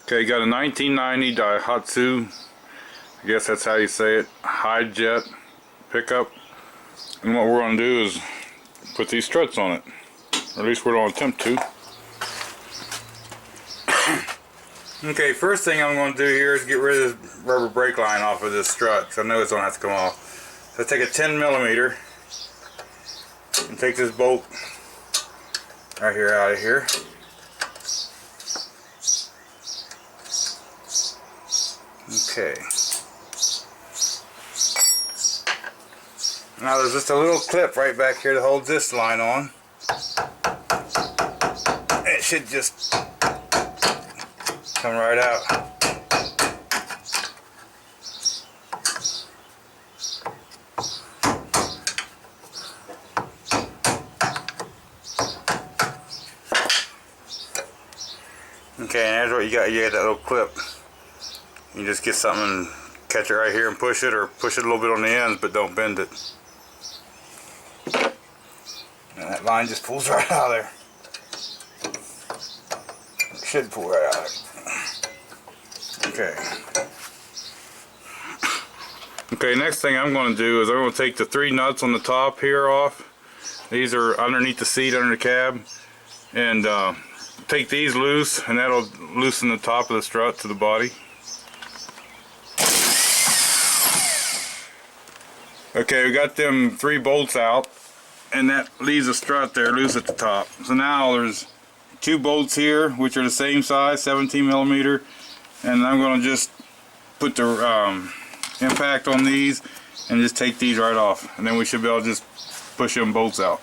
Okay, got a 1990 Daihatsu, I guess that's how you say it, Hijet pickup. And what we're going to do is put these struts on it. Or at least we're going to attempt to. Okay, first thing I'm going to do here is get rid of this rubber brake line off of this strut, because I know it's going to have to come off. So I take a 10 millimeter and take this bolt right here out of here. Okay. Now there's just a little clip right back here that holds this line on. It should just come right out. Okay, and there's what you got. You got that little clip. You just get something and catch it right here and push it, or push it a little bit on the ends, but don't bend it. And that line just pulls right out of there. It should pull right out of there. Okay. Okay, next thing I'm going to do is I'm going to take the 3 nuts on the top here off. These are underneath the seat, under the cab. And take these loose, and that'll loosen the top of the strut to the body. Okay, we got them 3 bolts out, and that leaves a strut there loose at the top. So now there's 2 bolts here, which are the same size, 17 millimeter, and I'm going to just put the impact on these and just take these right off, and then we should be able to just push them bolts out.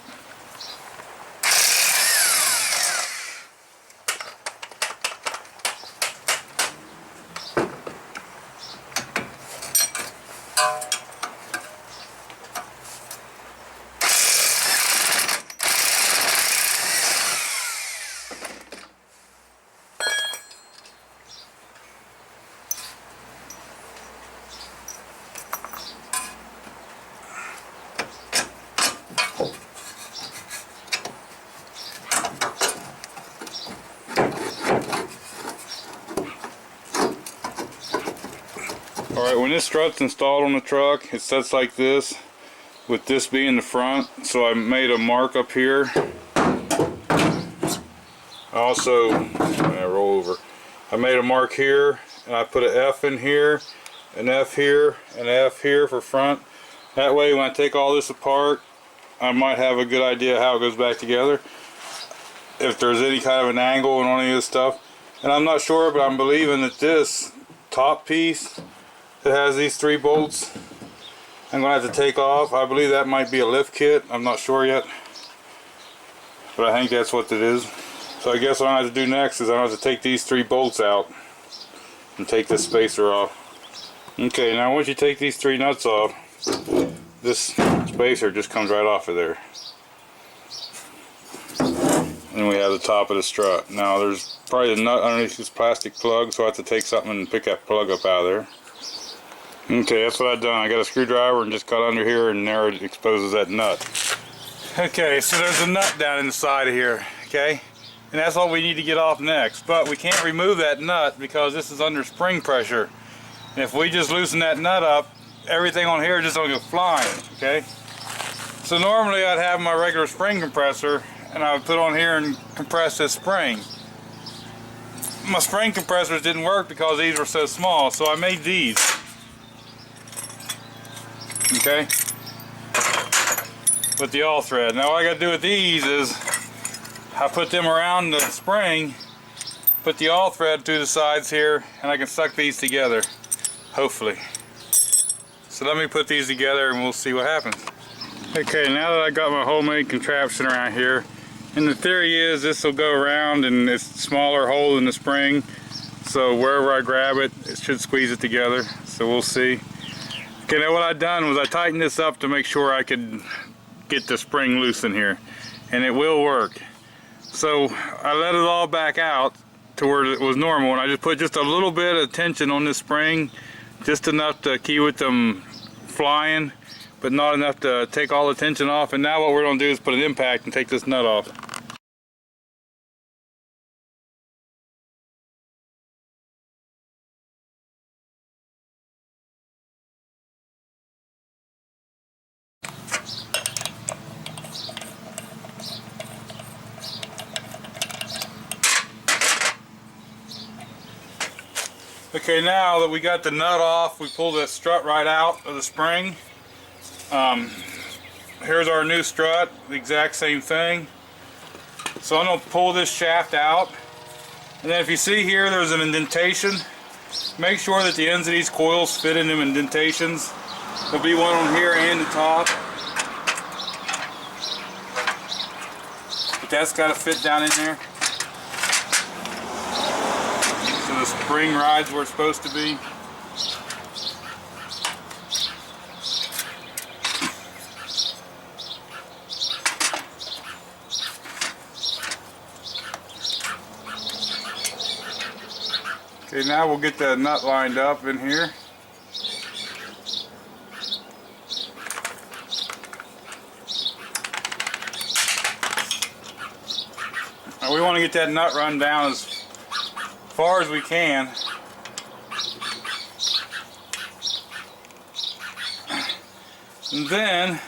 Alright, when this strut's installed on the truck, it sets like this, with this being the front. So I made a mark up here. I made a mark here, and I put an F in here, an F here, and an F here for front. That way when I take all this apart, I might have a good idea how it goes back together, if there's any kind of an angle and any of this stuff. And I'm not sure, but I'm believing that this top piece that has these 3 bolts, I'm going to have to take off. I believe that might be a lift kit. I'm not sure yet, but I think that's what it is. So I guess what I have to do next is I have to take these 3 bolts out and take this spacer off. Okay, now once you take these 3 nuts off, this spacer just comes right off of there. And we have the top of the strut. Now there's probably the nut underneath this plastic plug, so I have to take something and pick that plug up out of there. Okay, that's what I've done. I got a screwdriver and just cut under here, and there it exposes that nut. Okay, so there's a nut down in the side of here, okay? And that's what we need to get off next. But we can't remove that nut because this is under spring pressure. And if we just loosen that nut up, everything on here is just going to go flying, okay? So normally I'd have my regular spring compressor, and I would put on here and compress this spring. My spring compressors didn't work because these were so small, so I made these. Okay, with the all thread. Now all I got to do with these is I put them around the spring, put the all thread through the sides here, and I can suck these together, hopefully. So let me put these together and we'll see what happens. Okay, now that I got my homemade contraption around here, and the theory is this will go around and it's a smaller hole in the spring, so wherever I grab it, it should squeeze it together. So we'll see. Okay, now what I've done was I tightened this up to make sure I could get the spring loose in here, and it will work. So I let it all back out to where it was normal, and I just put just a little bit of tension on this spring, just enough to keep it them flying, but not enough to take all the tension off. And now what we're going to do is put an impact and take this nut off. Okay, now that we got the nut off, we pulled that strut right out of the spring. Here's our new strut, the exact same thing. So I'm going to pull this shaft out, and then if you see here there's an indentation, make sure that the ends of these coils fit in them indentations. There'll be one on here and the top, but that's got to fit down in there so the spring rides where it's supposed to be. Okay, now we'll get the nut lined up in here. Now we want to get that nut run down as far as we can. And then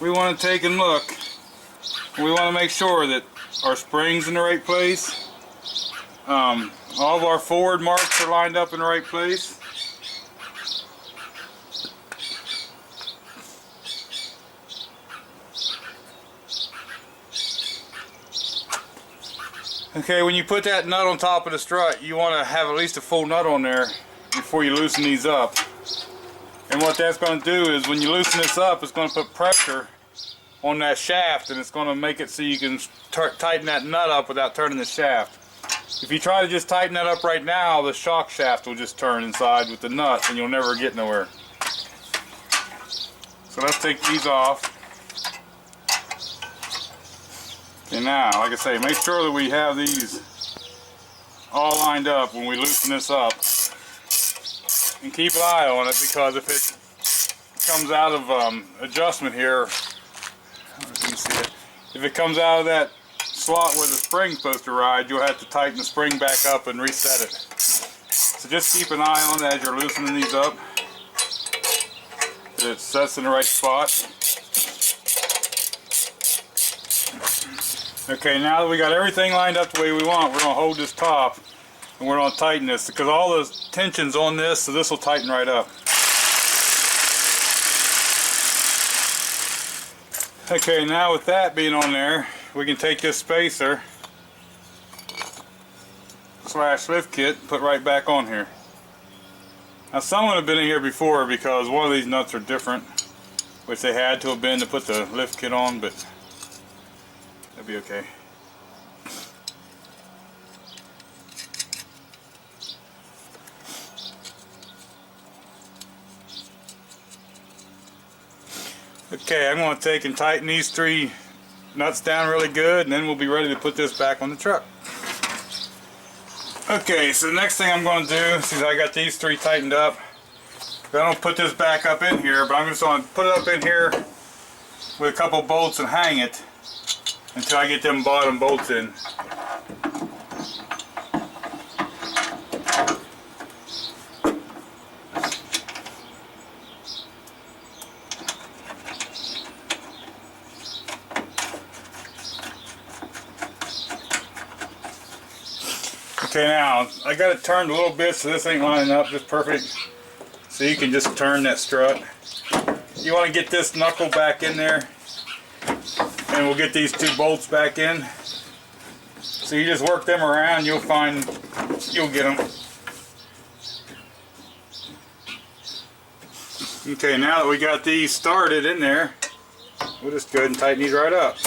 we want to take and look. We want to make sure that our spring's in the right place. All of our forward marks are lined up in the right place. Okay, when you put that nut on top of the strut, you want to have at least a full nut on there before you loosen these up. And what that's going to do is when you loosen this up, it's going to put pressure on that shaft, and it's going to make it so you can tighten that nut up without turning the shaft. If you try to just tighten that up right now, the shock shaft will just turn inside with the nuts and you'll never get nowhere. So let's take these off. Okay, now, like I say, make sure that we have these all lined up when we loosen this up. And keep an eye on it, because if it comes out of adjustment here, you see it, if it comes out of that slot where the spring's supposed to ride, you'll have to tighten the spring back up and reset it. So just keep an eye on it as you're loosening these up, that it sets in the right spot. Okay, now that we got everything lined up the way we want, we're going to hold this top and we're going to tighten this, because all the tension's on this, so this will tighten right up. Okay, now with that being on there, we can take this spacer / lift kit and put right back on here. Now some would have been in here before because one of these nuts are different, which they had to have been to put the lift kit on, but that'd be okay. Okay, I'm going to take and tighten these 3 nuts down really good, and then we'll be ready to put this back on the truck. Okay, so the next thing I'm going to do, since I got these 3 tightened up, I don't put this back up in here, but I'm just going to put it up in here with a couple bolts and hang it until I get them bottom bolts in. Okay, now I got it turned a little bit so this ain't lining up just perfect, so you can just turn that strut. You want to get this knuckle back in there, and we'll get these 2 bolts back in. So you just work them around, you'll get them. Okay, now that we got these started in there, we'll just go ahead and tighten these right up.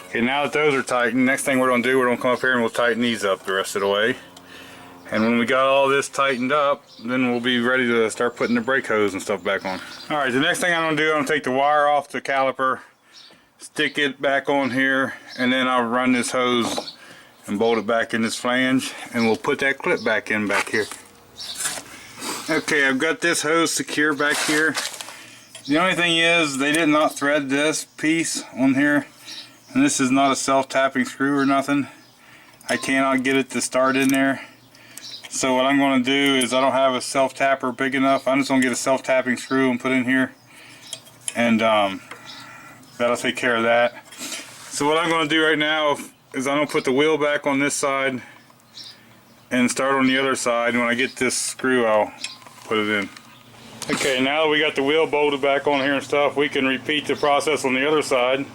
Okay, now that those are tightened, next thing we're going to do, we're going to come up here and we'll tighten these up the rest of the way. And when we got all this tightened up, then we'll be ready to start putting the brake hose and stuff back on. Alright, the next thing I'm going to do, I'm going to take the wire off the caliper, stick it back on here, and then I'll run this hose and bolt it back in this flange, and we'll put that clip back in back here. Okay, I've got this hose secure back here. The only thing is, they did not thread this piece on here. And this is not a self-tapping screw or nothing. I cannot get it to start in there. So what I'm going to do is, I don't have a self-tapper big enough. I'm just going to get a self-tapping screw and put in here, and that'll take care of that. So what I'm going to do right now is I'm going to put the wheel back on this side and start on the other side. And when I get this screw, I'll put it in. Okay, now that we got the wheel bolted back on here and stuff, we can repeat the process on the other side.